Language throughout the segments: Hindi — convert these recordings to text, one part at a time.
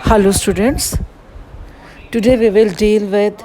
Hello students, today we will deal with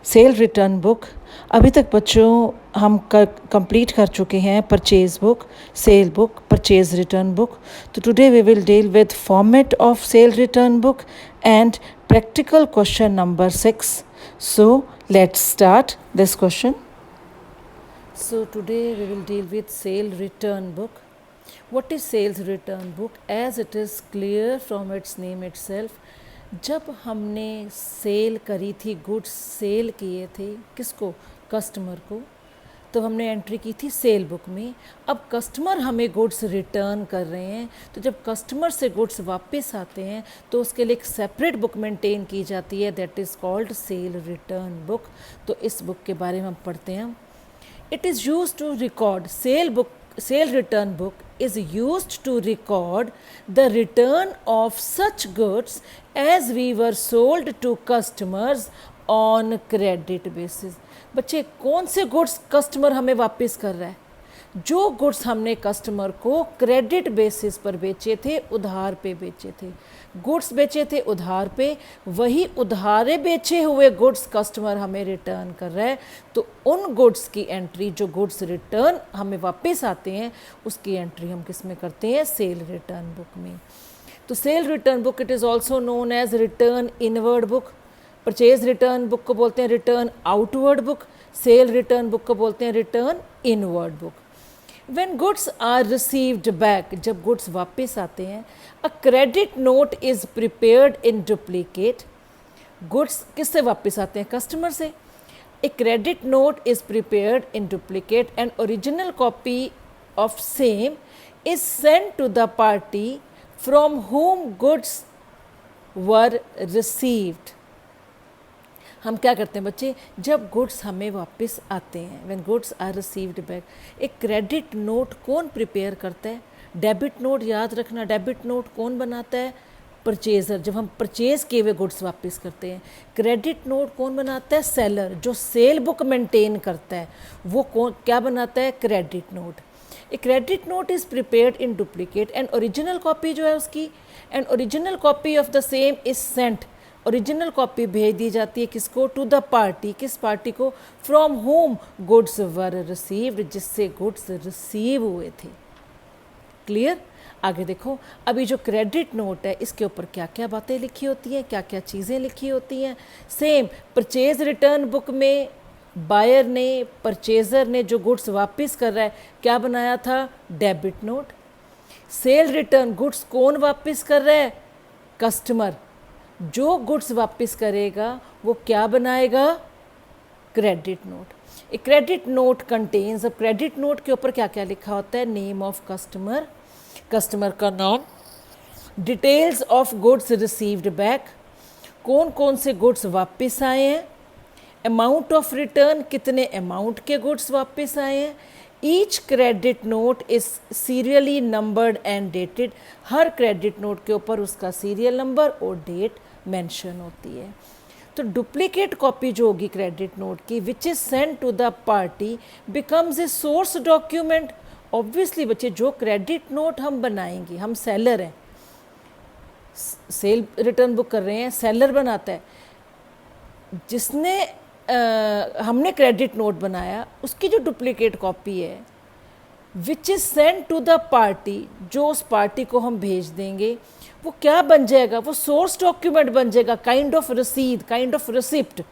sale return book. अभी तक बच्चों हम कंप्लीट कर चुके हैं purchase book, sale book, purchase return book. तो today we will deal with format of sale return book and practical question number 6. So let's start this question. So today we will deal with sale return book. What is sales return book? As it is clear from its name itself, जब हमने सेल करी थी, गुड्स सेल किए थे किसको, कस्टमर को, तो हमने एंट्री की थी सेल बुक में। अब कस्टमर हमें गुड्स रिटर्न कर रहे हैं, तो जब कस्टमर से गुड्स वापस आते हैं तो उसके लिए एक सेपरेट बुक मेंटेन की जाती है, that is called cell return book. तो इस बुक के बारे में हम पढ़ते हैं। It is used to record sale return book is used to record the return of such goods as we were sold to customers on credit basis. बच्चे कौन से गुड्स कस्टमर हमें वापस कर रहा है? जो गुड्स हमने कस्टमर को क्रेडिट बेसिस पर बेचे थे, उधार पे बेचे थे, गुड्स बेचे थे उधार पे, वही उधारे बेचे हुए गुड्स कस्टमर हमें रिटर्न कर रहा है। तो उन गुड्स की एंट्री, जो गुड्स रिटर्न हमें वापस आते हैं, उसकी एंट्री हम किस में करते हैं? सेल रिटर्न बुक में। तो sale return book it is also known as return inward book. Purchase return book को बोलते हैं return outward book, sale return book को बोलते हैं return inward book. When goods are received back, जब गुड्स वापस आते हैं, a credit note is prepared in duplicate. Goods किससे वापस आते हैं? कस्टमर से। A credit note is prepared in duplicate and original copy of same is sent to the party from whom goods were received. हम क्या करते हैं बच्चे, जब गुड्स हमें वापस आते हैं, when goods are received back, एक क्रेडिट नोट कौन प्रिपेयर करता है? डेबिट नोट, याद रखना, डेबिट नोट कौन बनाता है? परचेज़र, जब हम परचेज़ किए हुए गुड्स वापस करते हैं। क्रेडिट नोट कौन बनाता है? सेलर, जो सेल बुक मेंटेन करता है, वो कौन क्या बनाता है? Credit note. A credit note is prepared in duplicate and original copy जो है उसकी, and original copy of the same is sent, ओरिजिनल कॉपी भेज दी जाती है किसको? टू द पार्टी, किस पार्टी को? From whom goods were received, जिससे गुड्स रिसीव हुए थे। क्लियर? आगे देखो, अभी जो क्रेडिट नोट है इसके ऊपर क्या क्या बातें लिखी होती हैं, क्या क्या चीज़ें लिखी होती हैं। सेम परचेज रिटर्न बुक में बायर ने, परचेज़र ने जो गुड्स वापस कर रहा है, क्या बनाया था? Debit note. Cell return, goods कौन वापस कर रहा है? कस्टमर। जो गुड्स वापस करेगा वो क्या बनाएगा? Credit note. A credit note contains, अब क्रेडिट नोट के ऊपर क्या क्या लिखा होता है? नेम ऑफ कस्टमर, कस्टमर का नाम, details of goods received back, कौन कौन से गुड्स वापस आए हैं, अमाउंट ऑफ रिटर्न, कितने अमाउंट के गुड्स वापस आए हैं। Each credit note is serially numbered and dated, her credit note के ऊपर उसका सीरियल नंबर और डेट मेंशन होती है। तो डुप्लीकेट कॉपी जो होगी क्रेडिट नोट की, which is sent to the party, becomes a source document. Obviously बच्चे, जो क्रेडिट नोट हम बनाएंगे, हम सेलर हैं, सेल रिटर्न बुक कर रहे हैं, सेलर बनाता है, जिसने हमने क्रेडिट नोट बनाया, उसकी जो डुप्लीकेट कॉपी है, which is sent to the party, जो उस पार्टी को हम भेज देंगे, वो क्या बन जाएगा? वो सोर्स डॉक्यूमेंट बन जाएगा, काइंड ऑफ रसीद, kind of receipt,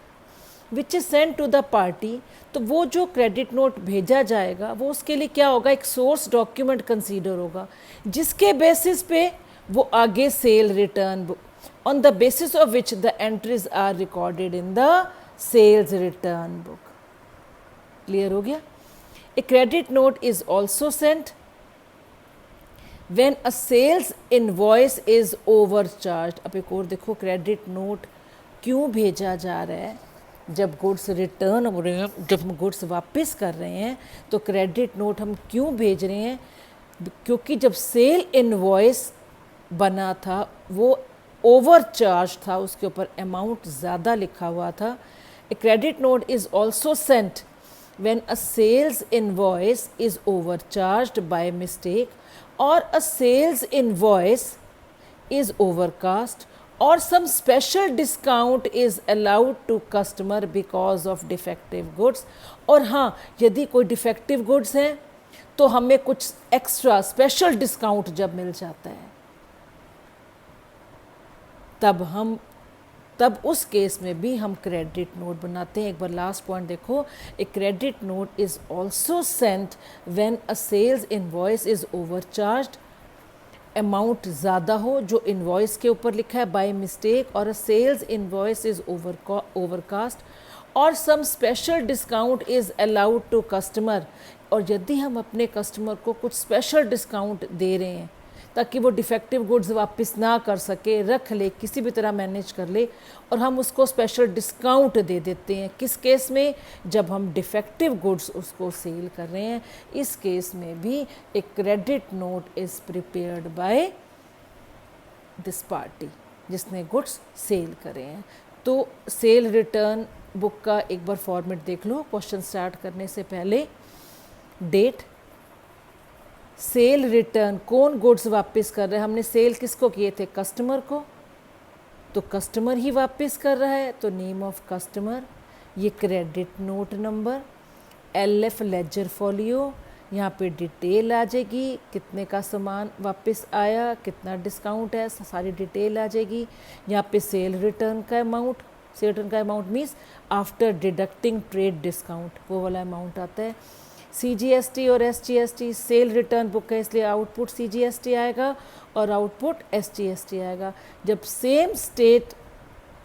which is sent to the party. तो वो जो क्रेडिट नोट भेजा जाएगा वो उसके लिए क्या होगा? एक सोर्स डॉक्यूमेंट कंसीडर होगा, जिसके बेसिस पे वो आगे sale return book, on the basis of which the entries are recorded in the sales return book. Clear हो गया? A credit note is also sent when a sales invoice is overcharge. अब एक और देखो, क्रेडिट नोट क्यों भेजा जा रहा है? जब गुड्स रिटर्न हो रहे हैं, जब हम गुड्स वापस कर रहे हैं, तो क्रेडिट नोट हम क्यों भेज रहे हैं? क्योंकि जब सेल इनवॉइस बना था वो ओवरचार्ज था, उसके ऊपर अमाउंट ज़्यादा लिखा हुआ था। A credit note is also sent when a sales invoice is overcharged by mistake or a sales invoice is overcast और some special discount is allowed to customer because of defective goods. और हाँ, यदि कोई डिफेक्टिव गुड्स हैं तो हमें कुछ एक्स्ट्रा स्पेशल डिस्काउंट जब मिल जाता है तब उस केस में भी हम क्रेडिट नोट बनाते हैं। एक बार लास्ट पॉइंट देखो, a credit note is also sent when a sales invoice is overcharged, amount ज़्यादा हो जो इनवॉइस के ऊपर लिखा है बाय मिस्टेक, और a sales invoice is overcast, और some special discount is allowed to customer. और यदि हम अपने कस्टमर को कुछ स्पेशल डिस्काउंट दे रहे हैं ताकि वो डिफेक्टिव गुड्स वापस ना कर सके, रख ले, किसी भी तरह मैनेज कर ले, और हम उसको स्पेशल डिस्काउंट दे देते हैं, किस केस में? जब हम डिफेक्टिव गुड्स उसको सेल कर रहे हैं। इस केस में भी एक credit note is prepared by this party जिसने गुड्स सेल करे हैं। तो सेल रिटर्न बुक का एक बार फॉर्मेट देख लो क्वेश्चन स्टार्ट करने से पहले। डेट, सेल रिटर्न, कौन गुड्स वापस कर रहा है? हमने सेल किसको किए थे? कस्टमर को, तो कस्टमर ही वापस कर रहा है, तो नेम ऑफ कस्टमर। ये credit note number, LF ledger folio, यहाँ पे डिटेल आ जाएगी, कितने का सामान वापस आया, कितना डिस्काउंट है, सारी डिटेल आ जाएगी। यहाँ पे सेल रिटर्न का अमाउंट, सेल रिटर्न का amount means after deducting trade discount, वो वाला अमाउंट आता है। CGST और SGST, सेल रिटर्न बुक है इसलिए आउटपुट CGST आएगा और आउटपुट SGST आएगा। जब सेम स्टेट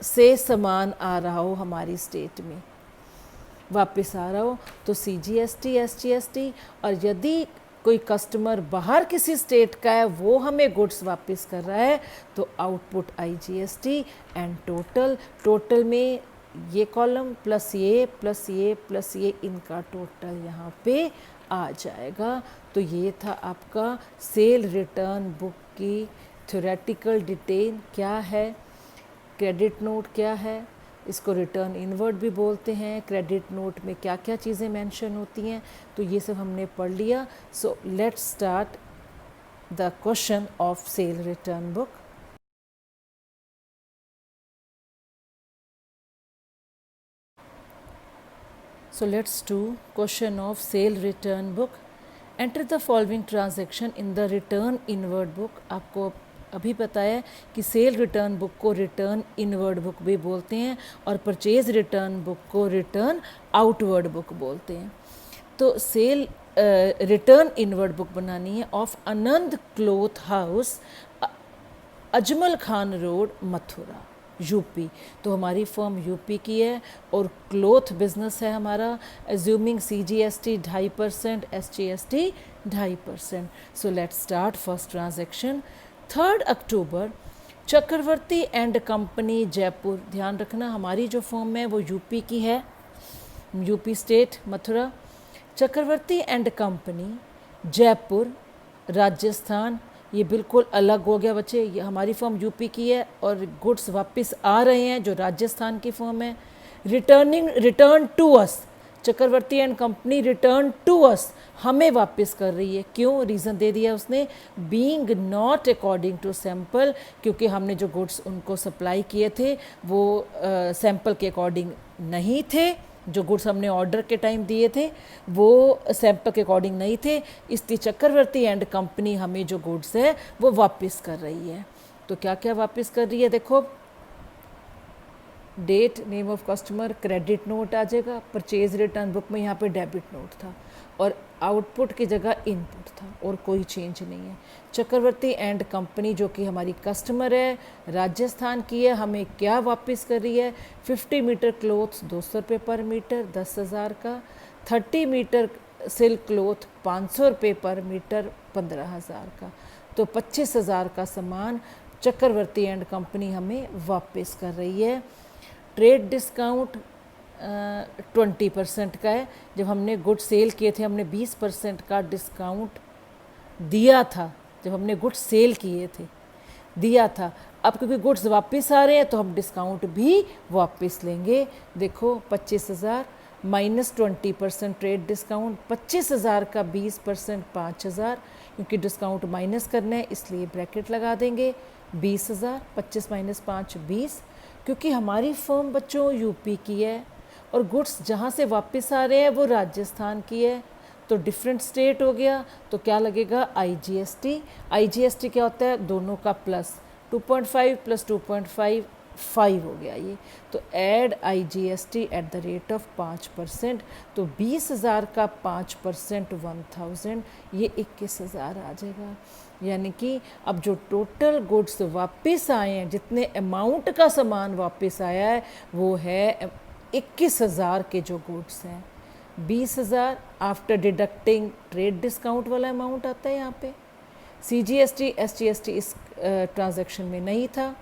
से सामान आ रहा हो, हमारी स्टेट में वापस आ रहा हो, तो CGST SGST, और यदि कोई कस्टमर बाहर किसी स्टेट का है, वो हमें गुड्स वापस कर रहा है, तो आउटपुट IGST। एंड टोटल में ये कॉलम प्लस ये प्लस ये प्लस ये, इनका टोटल यहाँ पे आ जाएगा। तो ये था आपका सेल रिटर्न बुक की थ्योरेटिकल डिटेल, क्या है क्रेडिट नोट, क्या है, इसको रिटर्न इनवर्ड भी बोलते हैं, क्रेडिट नोट में क्या क्या चीज़ें मेंशन होती हैं, तो ये सब हमने पढ़ लिया। सो let's start the question of sale return book. So let's do question of sale return book. Enter the following transaction in the return inward book. आपको अभी बताया कि सेल रिटर्न बुक को रिटर्न इनवर्ड बुक भी बोलते हैं और परचेज रिटर्न बुक को रिटर्न आउटवर्ड बुक बोलते हैं। तो सेल रिटर्न इनवर्ड बुक बनानी है of Anand cloth house, Ajmal Khan road, Mathura, UP. तो हमारी फर्म यूपी की है और क्लोथ बिजनेस है हमारा, assuming CGST 2.5%, SGST 2.5%। So let's start first transaction. 3 अक्टूबर, चक्रवर्ती एंड कंपनी जयपुर। ध्यान रखना हमारी जो फर्म है वो यूपी की है, UP state, Mathura. Chakravarti and company Jaipur, Rajasthan. ये बिल्कुल अलग हो गया बच्चे, ये हमारी फर्म यूपी की है और गुड्स वापस आ रहे हैं जो राजस्थान की फर्म है। Return to us, Chakravarti and company return to us, हमें वापस कर रही है। क्यों? रीज़न दे दिया उसने, being not according to sample, क्योंकि हमने जो गुड्स उनको सप्लाई किए थे वो सैंपल के अकॉर्डिंग नहीं थे, जो गुड्स हमने ऑर्डर के टाइम दिए थे वो सैंपल के अकॉर्डिंग नहीं थे, इसलिए चक्रवर्ती एंड कंपनी हमें जो गुड्स है वो वापस कर रही है। तो क्या क्या वापस कर रही है देखो, date, name of customer, credit note आ जाएगा, परचेज रिटर्न बुक में यहाँ पे डेबिट नोट था और आउटपुट की जगह इनपुट था और कोई चेंज नहीं है। चक्रवर्ती एंड कंपनी जो कि हमारी कस्टमर है, राजस्थान की है, हमें क्या वापस कर रही है? 50 मीटर क्लोथ्स 200 रुपये पर मीटर, 10,000 का। 30 मीटर सिल्क क्लोथ 500 रुपये पर मीटर, 15,000 का। तो 25,000 का सामान चक्रवर्ती एंड कंपनी हमें वापस कर रही है। ट्रेड डिस्काउंट 20% का है। जब हमने गुड सेल किए थे हमने 20% का डिस्काउंट दिया था, जब हमने गुड्स सेल किए थे दिया था। अब क्योंकि गुड्स वापस आ रहे हैं तो हम डिस्काउंट भी वापस लेंगे। देखो 25,000 माइनस 20% ट्रेड डिस्काउंट, 25,000 का 20% 5,000, क्योंकि डिस्काउंट माइनस करना है इसलिए ब्रैकेट लगा देंगे, 20,000, 25 माइनस 5 20, क्योंकि हमारी फर्म बच्चों यूपी की है और गुड्स जहाँ से वापस आ रहे हैं वो राजस्थान की है, तो डिफरेंट स्टेट हो गया, तो क्या लगेगा IGST। IGST क्या होता है, दोनों का प्लस, 2.5 प्लस 2.5 5 हो गया ये, तो add IGST eight the rate of 5%, तो 20,000 का 5% 1,000, ये 21,000 आ जाएगा। यानी कि अब जो टोटल गुड्स वापस आए हैं, जितने अमाउंट का सामान वापस आया है वो है 21,000 के जो गुड्स हैं। 20,000 आफ्टर डिडक्टिंग ट्रेड डिस्काउंट वाला अमाउंट आता है यहाँ पे। CGST SGST इस ट्रांजैक्शन में नहीं था।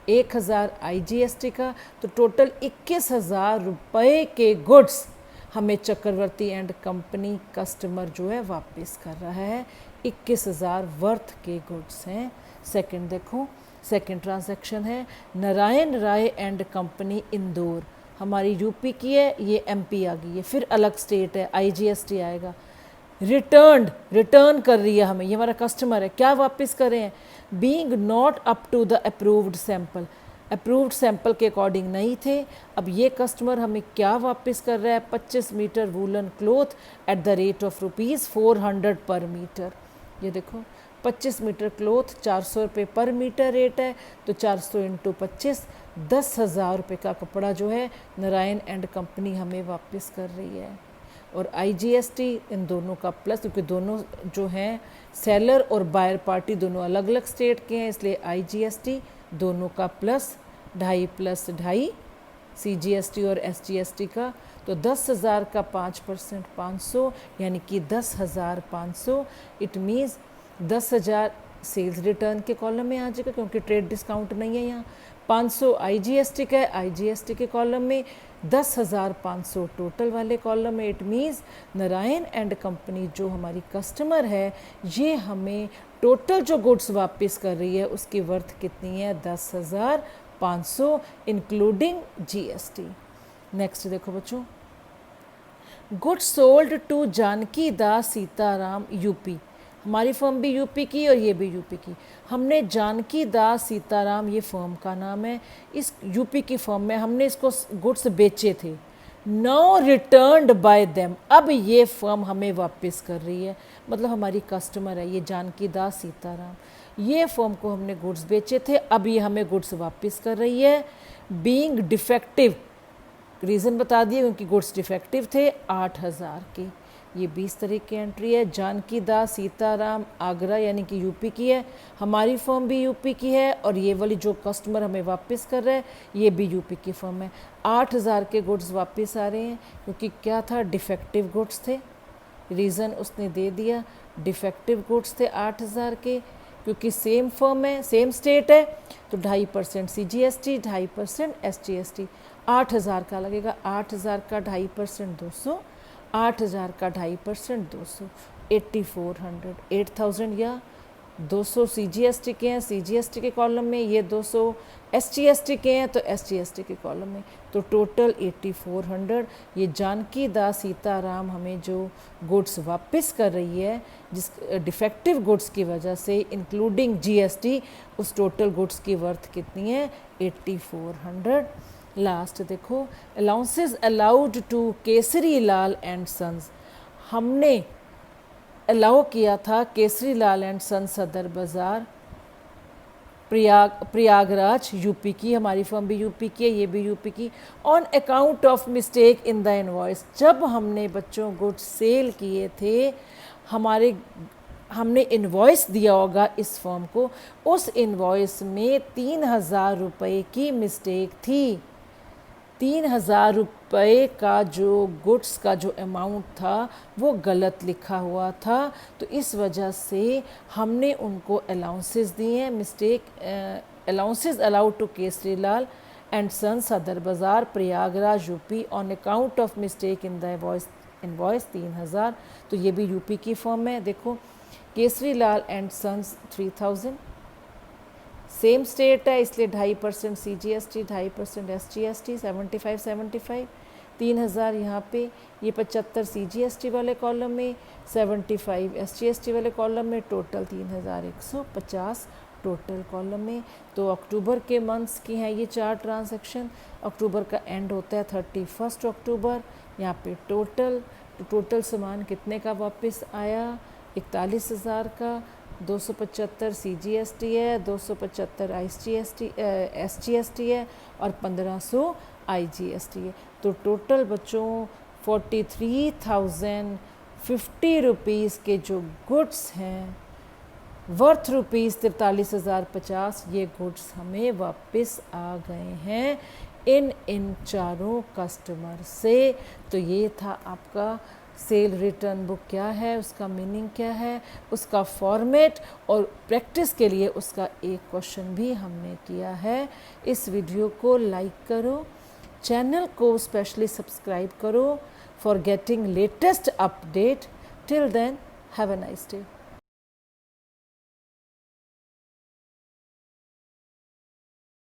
1,000 IGST का, तो टोटल 21,000 रुपये के गुड्स हमें चक्रवर्ती एंड कंपनी कस्टमर जो है वापस कर रहा है। 21,000 वर्थ के गुड्स हैं। सेकंड देखो, सेकंड ट्रांजैक्शन है नारायण राय एंड कंपनी इंदौर, हमारी यूपी की है, ये MP आ गई है, फिर अलग स्टेट है, IGST आएगा। रिटर्न कर रही है हमें, ये हमारा कस्टमर है, क्या वापस कर रहे हैं, being not up to the approved sample, approved sample के अकॉर्डिंग नहीं थे। अब ये कस्टमर हमें क्या वापस कर रहा है, 25 metre woollen cloth at the rate of ₹400 per metre. ये देखो 25 मीटर क्लोथ 400 रुपये पर मीटर रेट है, तो 400 इंटू 25, 10,000 रुपये का कपड़ा जो है नारायण एंड कंपनी हमें वापस कर रही है। और IGST इन दोनों का प्लस, क्योंकि दोनों जो हैं सेलर और बायर पार्टी दोनों अलग अलग स्टेट के हैं, इसलिए IGST दोनों का प्लस 2.5 प्लस 2.5 CGST और SGST का, तो 10,000 का 5% 500, यानी कि 10,500। इट मीन्स 10,000 सेल्स रिटर्न के कॉलम में आ जाएगा, क्योंकि ट्रेड डिस्काउंट नहीं है यहाँ। 500 IGST का है, IGST के कॉलम में, 10,500 टोटल वाले कॉलम में। It means Narayan and company जो हमारी कस्टमर है, ये हमें टोटल जो गुड्स वापस कर रही है उसकी वर्थ कितनी है, 10,500 इंक्लूडिंग GST। नेक्स्ट देखो बच्चों, goods sold to Janki Das Sitaram UP, हमारी फर्म भी यूपी की और ये भी यूपी की। हमने जानकी दास सीताराम, ये फर्म का नाम है, इस यूपी की फर्म में हमने इसको गुड्स बेचे थे। नाउ रिटर्न्ड बाय देम, अब ये फर्म हमें वापस कर रही है, मतलब हमारी कस्टमर है ये जानकी दास सीताराम, ये फर्म को हमने गुड्स बेचे थे, अब ये हमें गुड्स वापस कर रही है। बीइंग डिफेक्टिव, रीज़न बता दिए क्योंकि गुड्स डिफेक्टिव थे, 8,000 के। ये 20 तारीख की एंट्री है। जानकी दास सीताराम आगरा यानी कि यूपी की है, हमारी फर्म भी यूपी की है, और ये वाली जो कस्टमर हमें वापस कर रहा है ये भी यूपी की फर्म है। 8,000 के गुड्स वापस आ रहे हैं, क्योंकि क्या था, डिफेक्टिव गुड्स थे, रीज़न उसने दे दिया, डिफेक्टिव गुड्स थे 8,000 के, क्योंकि सेम फर्म है, सेम स्टेट है, तो 2.5% CGST, 2.5% SGST। 8,000 का लगेगा, 8,000 का 2.5% 200, 8,000 का 2.5% 200, 8,400, 8,000 या 200 CGST के हैं, CGST के कॉलम में, ये 200 SGST के हैं तो SGST के कॉलम में, तो टोटल 8,400। ये जानकी दास सीताराम हमें जो गुड्स वापस कर रही है जिस डिफेक्टिव गुड्स की वजह से इंक्लूडिंग GST, उस टोटल गुड्स की वर्थ कितनी है, 8,400। लास्ट देखो, allowances allowed to Kesari Lal and sons, हमने अलाउ किया था केसरी लाल एंड सन्स सदर बाज़ार प्रयागराज यूपी की, हमारी फर्म भी यूपी की है, ये भी यूपी की, on account of mistake in the invoice. जब हमने बच्चों गुड्स सेल किए थे, हमने इनवॉइस दिया होगा इस फर्म को, उस इनवॉइस में 3,000 रुपये की मिस्टेक थी। 3,000 रुपये का जो गुड्स का जो अमाउंट था वो गलत लिखा हुआ था, तो इस वजह से हमने उनको अलाउंसेस दिए हैं, mistake allowances allowed to Kesari Lal and son Sadar Bazaar Prayagraj UP on account of mistake in the invoice 3,000, तो ये भी यूपी की फर्म है। देखो Kesari Lal and sons 3,000, same state है इसलिए 2.5% CGST, 2.5% SGST, 75 3,000 यहाँ पे, ये 75 CGST वाले कॉलम में, 75 SGST वाले कॉलम में, टोटल 3,150 टोटल कॉलम में। तो अक्टूबर के मंथ्स की हैं ये 4 ट्रांजैक्शन। अक्टूबर का एंड होता है 31 अक्टूबर। यहाँ पे टोटल, तो टोटल सामान कितने का वापस आया, 41,000 का। 275 CGST है, 275 SGST है और 1500 IGST है। तो टोटल बच्चों 43,050 रुपीज़ के जो गुड्स हैं वर्थ रुपीज़ 43,050, ये गुड्स हमें वापस आ गए हैं इन चारों कस्टमर से। तो ये था आपका सेल रिटर्न बुक क्या है, उसका मीनिंग क्या है, उसका फॉर्मेट, और प्रैक्टिस के लिए उसका एक क्वेश्चन भी हमने किया है। इस वीडियो को लाइक करो, चैनल को स्पेशली सब्सक्राइब करो for getting latest update. Till then have a nice day.